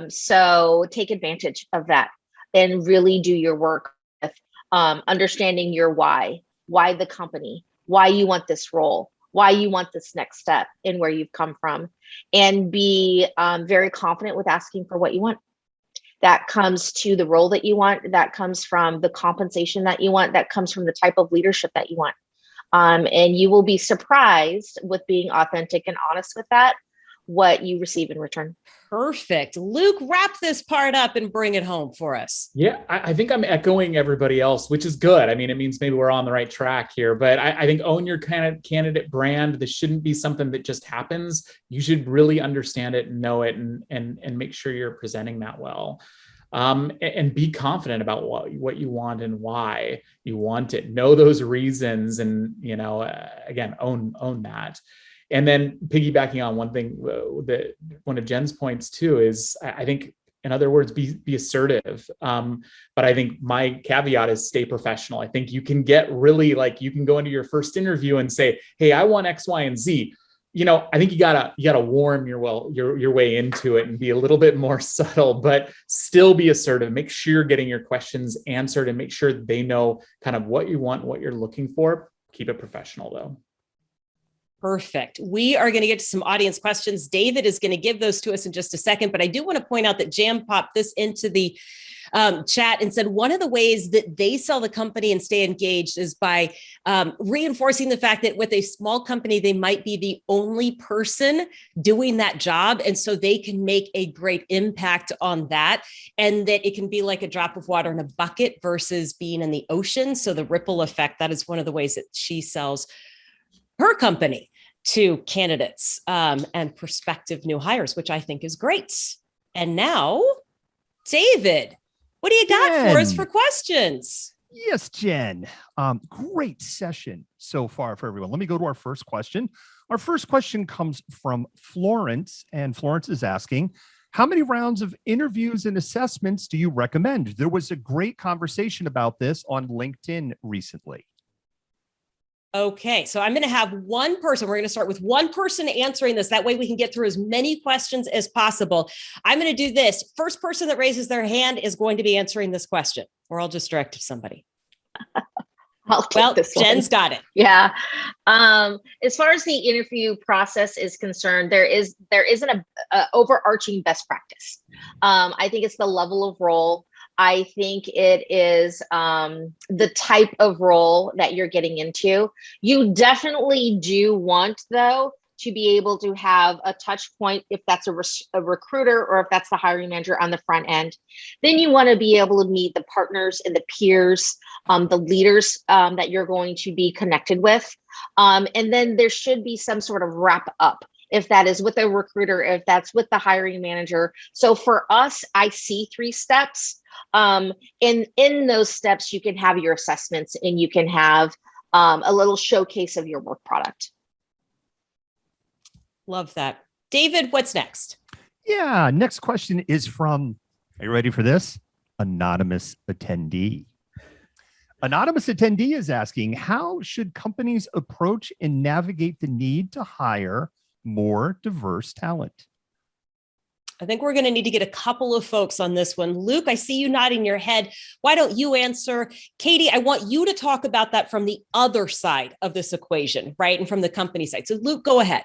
So take advantage of that and really do your work with understanding your why the company, why you want this role, why you want this next step and where you've come from, and be very confident with asking for what you want. That comes to the role that you want, that comes from the compensation that you want, that comes from the type of leadership that you want. And you will be surprised with being authentic and honest with that, what you receive in return. Perfect. Luke, wrap this part up and bring it home for us. Yeah, I think I'm echoing everybody else, which is good. I mean, it means maybe we're on the right track here, but I think own your kind of candidate brand. This shouldn't be something that just happens. You should really understand it and know it and make sure you're presenting that well. And be confident about what you want and why you want it. Know those reasons and, again, own that. And then piggybacking on one thing that one of Jen's points too is I think, in other words, be assertive. But I think my caveat is stay professional. I think you can get really you can go into your first interview and say, hey, I want X, Y, and Z. I think you gotta warm your way into it and be a little bit more subtle, but still be assertive. Make sure you're getting your questions answered and make sure they know kind of what you want, what you're looking for. Keep it professional though. Perfect. We are going to get to some audience questions. David is going to give those to us in just a second, but I do want to point out that Jam popped this into the chat and said one of the ways that they sell the company and stay engaged is by reinforcing the fact that with a small company, they might be the only person doing that job. And so they can make a great impact on that. And that it can be like a drop of water in a bucket versus being in the ocean. So the ripple effect, that is one of the ways that she sells her company to candidates and prospective new hires, which I think is great. And now, David, what do you got for us for questions? Yes, Jen. Great session so far for everyone. Let me go to our first question. Our first question comes from Florence, and Florence is asking, how many rounds of interviews and assessments do you recommend? There was a great conversation about this on LinkedIn recently. Okay, so I'm going to have one person. We're going to start with one person answering this. That way we can get through as many questions as possible. I'm going to do this. First person that raises their hand is going to be answering this question, or I'll just direct to somebody. Jen's got it. Yeah. As far as the interview process is concerned, there isn't a overarching best practice. I think it's the level of role. I think it is the type of role that you're getting into. You definitely do want, though, to be able to have a touch point, if that's a recruiter or if that's the hiring manager on the front end. Then you want to be able to meet the partners and the peers, the leaders that you're going to be connected with. And then there should be some sort of wrap up, if that is with a recruiter, if that's with the hiring manager. So for us, I see 3 steps. In those steps, you can have your assessments and you can have a little showcase of your work product. Love that. David, what's next? Yeah, next question is from, are you ready for this? Anonymous attendee. Anonymous attendee is asking, how should companies approach and navigate the need to hire more diverse talent? I think we're going to need to get a couple of folks on this one. Luke, I see you nodding your head. Why don't you answer? Katy, I want you to talk about that from the other side of this equation, right? And from the company side. So Luke, go ahead.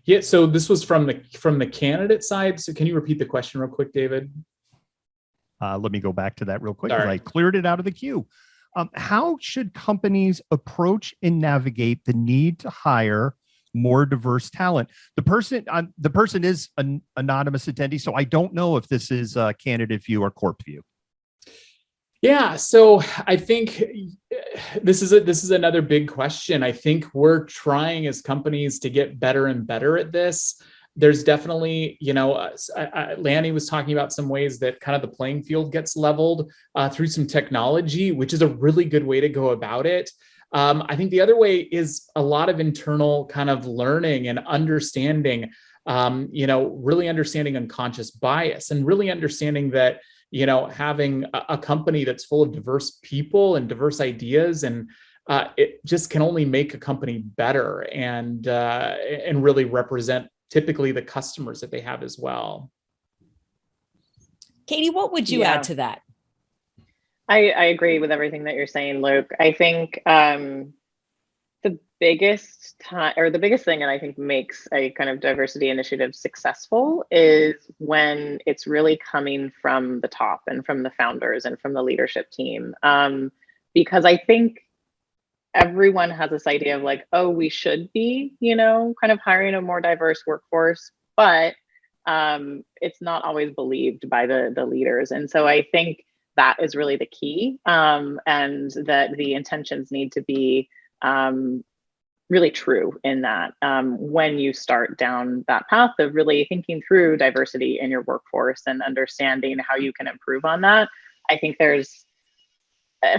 Yeah, so this was from the candidate side. So can you repeat the question real quick, David? Let me go back to that real quick. Sorry. I cleared it out of the queue. How should companies approach and navigate the need to hire more diverse talent? The person is an anonymous attendee, so I don't know if this is candidate view or corp view. Yeah, so I think this is another big question. I think we're trying as companies to get better and better at this. There's definitely, Lanny was talking about some ways that kind of the playing field gets leveled through some technology, which is a really good way to go about it. I think the other way is a lot of internal kind of learning and understanding, really understanding unconscious bias and really understanding that, having a company that's full of diverse people and diverse ideas, and it just can only make a company better and really represent typically the customers that they have as well. Katy, what would you add to that? I agree with everything that you're saying, Luke. I think the biggest thing that I think makes a kind of diversity initiative successful is when it's really coming from the top and from the founders and from the leadership team. Because I think everyone has this idea of like, oh, we should be, kind of hiring a more diverse workforce, but it's not always believed by the leaders. And so I think that is really the key, and that the intentions need to be really true in that when you start down that path of really thinking through diversity in your workforce and understanding how you can improve on that. I think there's,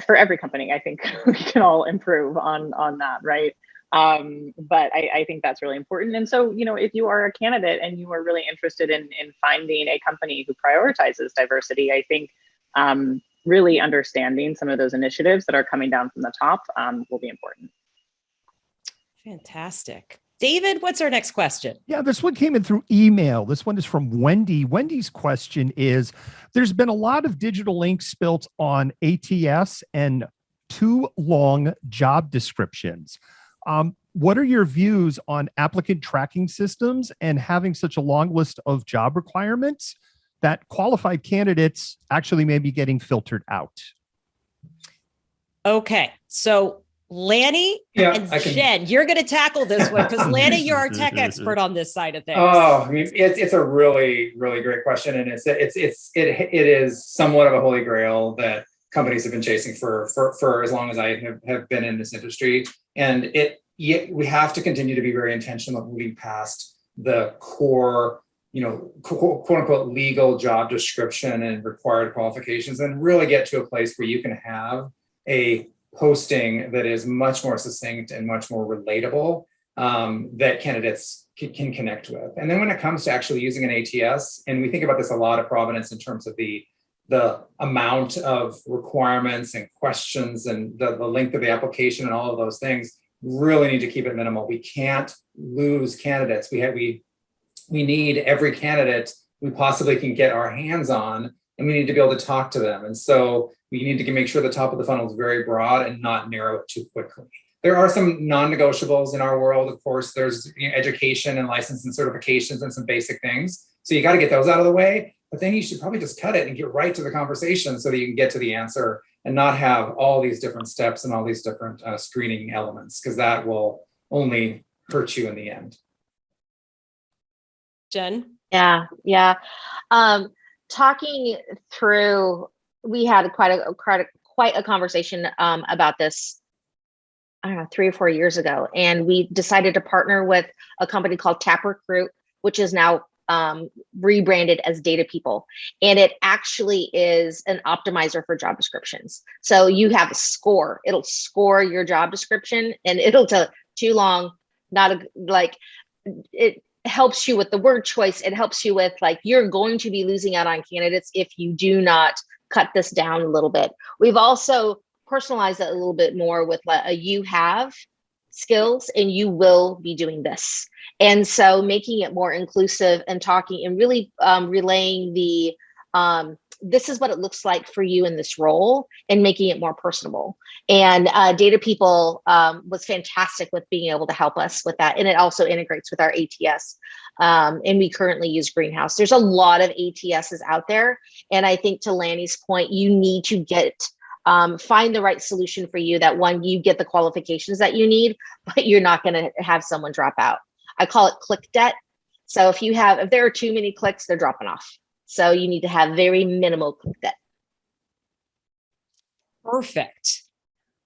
for every company, I think we can all improve on that, right? But I think that's really important. And so, if you are a candidate and you are really interested in finding a company who prioritizes diversity, I think really understanding some of those initiatives that are coming down from the top will be important. Fantastic. David, what's our next question? Yeah, this one came in through email. This one is from Wendy. Wendy's question is, there's been a lot of digital ink spilt on ATS and too long job descriptions. What are your views on applicant tracking systems and having such a long list of job requirements that qualified candidates actually may be getting filtered out? Okay, so Lanny and Jen, you're going to tackle this one because Lanny, you're our tech expert on this side of things. Oh, I mean, it's a really, really great question, and it is somewhat of a holy grail that companies have been chasing for as long as I have been in this industry, and we have to continue to be very intentional of moving past the core, quote unquote legal job description and required qualifications, and really get to a place where you can have a posting that is much more succinct and much more relatable, that candidates can connect with. And then when it comes to actually using an ATS, and we think about this a lot at Providence in terms of the amount of requirements and questions and the length of the application and all of those things, really need to keep it minimal. We can't lose candidates. We need every candidate we possibly can get our hands on, and we need to be able to talk to them. And so we need to make sure the top of the funnel is very broad and not narrow it too quickly. There are some non-negotiables in our world. Of course, there's education and license and certifications and some basic things. So you got to get those out of the way, but then you should probably just cut it and get right to the conversation so that you can get to the answer and not have all these different steps and all these different screening elements, because that will only hurt you in the end. Jen? Yeah. Talking through, we had quite a conversation about this, I don't know, 3 or 4 years ago, and we decided to partner with a company called TapRecruit, which is now rebranded as Data People, and it actually is an optimizer for job descriptions. So you have a score; it'll score your job description, and it'll tell too long, it helps you with the word choice. It helps you with you're going to be losing out on candidates if you do not cut this down a little bit. We've also personalized it a little bit more with a you have skills and you will be doing this. And so making it more inclusive and talking and really relaying the, this is what it looks like for you in this role and making it more personable. And Data People was fantastic with being able to help us with that. And it also integrates with our ATS. And we currently use Greenhouse. There's a lot of ATSs out there. And I think to Lanny's point, you need to find the right solution for you, that one, you get the qualifications that you need, but you're not going to have someone drop out. I call it click debt. So if there are too many clicks, they're dropping off. So you need to have very minimal click debt. Perfect.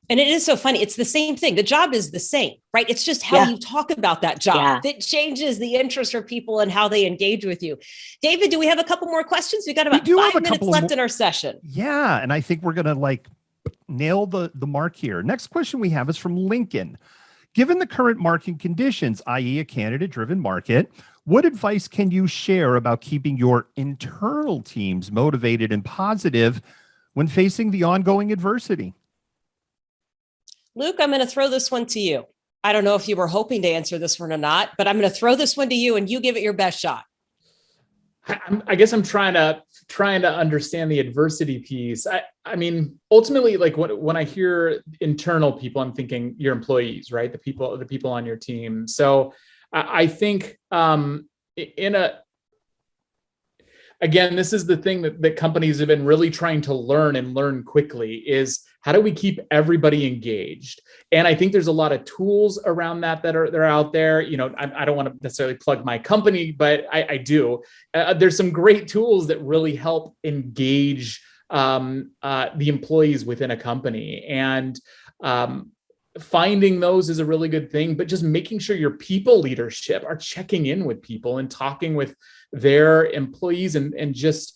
And it is so funny. It's the same thing. The job is the same, right? It's just how you talk about that job that changes the interest for people and how they engage with you. David, do we have a couple more questions? We got about 5 minutes left in our session. Yeah. And I think we're going to nail the mark here. Next question we have is from Lincoln. Given the current market conditions, i.e. a candidate-driven market, what advice can you share about keeping your internal teams motivated and positive when facing the ongoing adversity? Luke, I'm going to throw this one to you. I don't know if you were hoping to answer this one or not, but I'm going to throw this one to you and you give it your best shot. I guess I'm trying to understand the adversity piece. I mean, ultimately, when I hear internal people, I'm thinking your employees, right? The people on your team. So I think again, this is the thing that companies have been really trying to learn quickly is how do we keep everybody engaged? And I think there's a lot of tools around that are out there. I don't want to necessarily plug my company, but I do. There's some great tools that really help engage the employees within a company. And finding those is a really good thing, but just making sure your people leadership are checking in with people and talking with their employees and just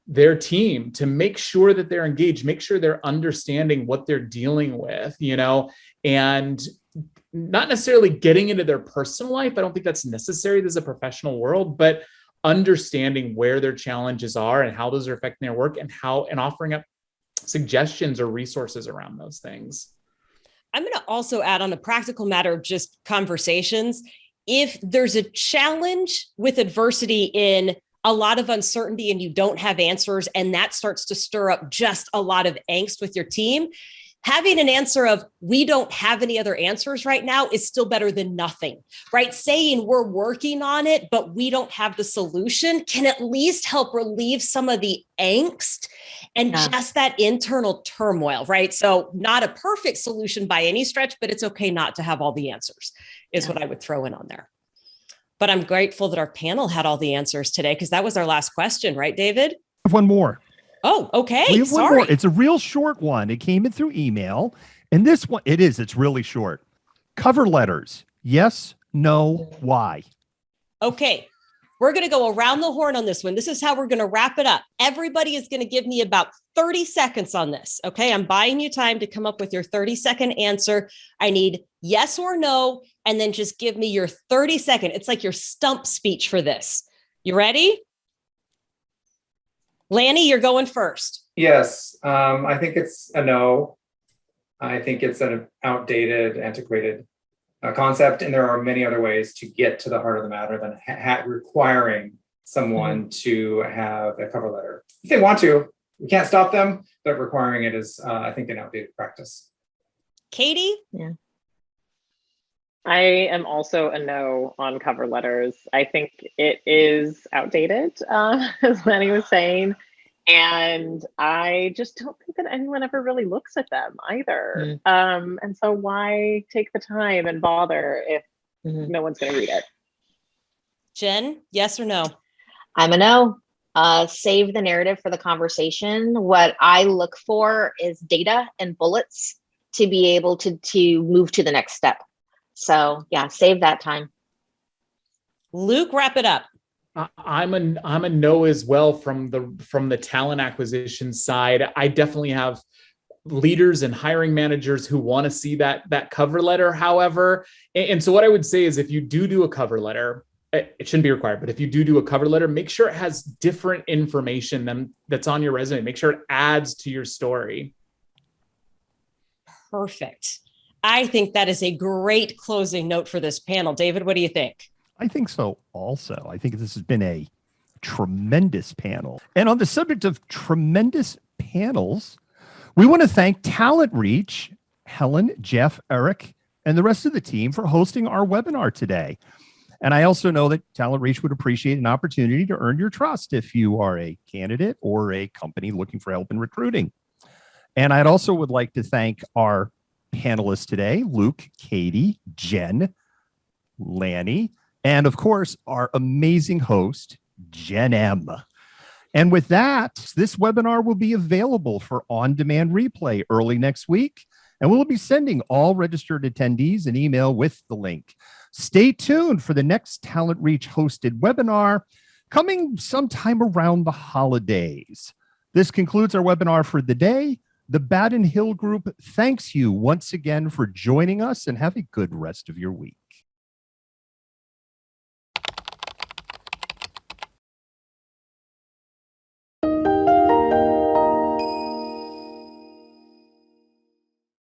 their team to make sure that they're engaged, make sure they're understanding what they're dealing with, and not necessarily getting into their personal life. I don't think that's necessary. This is a professional world, but understanding where their challenges are and how those are affecting their work and offering up suggestions or resources around those things. I'm going to also add on a practical matter of just conversations. If there's a challenge with adversity in a lot of uncertainty and you don't have answers, and that starts to stir up just a lot of angst with your team, having an answer of we don't have any other answers right now is still better than nothing, right? Saying we're working on it, but we don't have the solution can at least help relieve some of the angst and just that internal turmoil, right? So not a perfect solution by any stretch, but it's okay not to have all the answers is what I would throw in on there. But I'm grateful that our panel had all the answers today because that was our last question, right, David? I have one more. Oh, okay. We have Sorry. one more. It's a real short one. It came in through email. And this one, it's really short. Cover letters. Yes, no, why? Okay. We're going to go around the horn on this one. This is how we're going to wrap it up. Everybody is going to give me about 30 seconds on this. Okay. I'm buying you time to come up with your 30-second answer. I need yes or no, and then just give me your 30-second. It's like your stump speech for this. You ready? Lanny, you're going first. Yes. I think it's a no. I think it's an outdated, antiquated concept, and there are many other ways to get to the heart of the matter than requiring someone to have a cover letter. If they want to, we can't stop them, but requiring it is, I think, an outdated practice. Katy? Yeah. I am also a no on cover letters. I think it is outdated, as Lanny was saying. And I just don't think that anyone ever really looks at them either. And so why take the time and bother if no one's going to read it? Jen, yes or no? I'm a no. Save the narrative for the conversation. What I look for is data and bullets to be able to move to the next step. So yeah, save that time. Luke, wrap it up. I'm a no as well from the talent acquisition side. I definitely have leaders and hiring managers who want to see that cover letter. However, and so what I would say is if you do a cover letter, it shouldn't be required, but if you do a cover letter, make sure it has different information than that's on your resume. Make sure it adds to your story. Perfect. I think that is a great closing note for this panel. David, what do you think? I think so also. I think this has been a tremendous panel. And on the subject of tremendous panels, we want to thank TalentReach, Helen, Jeff, Eric, and the rest of the team for hosting our webinar today. And I also know that TalentReach would appreciate an opportunity to earn your trust if you are a candidate or a company looking for help in recruiting. And I'd also would like to thank our panelists today, Luke, Katy, Jen, Lanny, and of course, our amazing host, Jen M. And with that, this webinar will be available for on-demand replay early next week, and we'll be sending all registered attendees an email with the link. Stay tuned for the next TalentReach hosted webinar coming sometime around the holidays. This concludes our webinar for the day. The Badon Hill Group thanks you once again for joining us, and have a good rest of your week.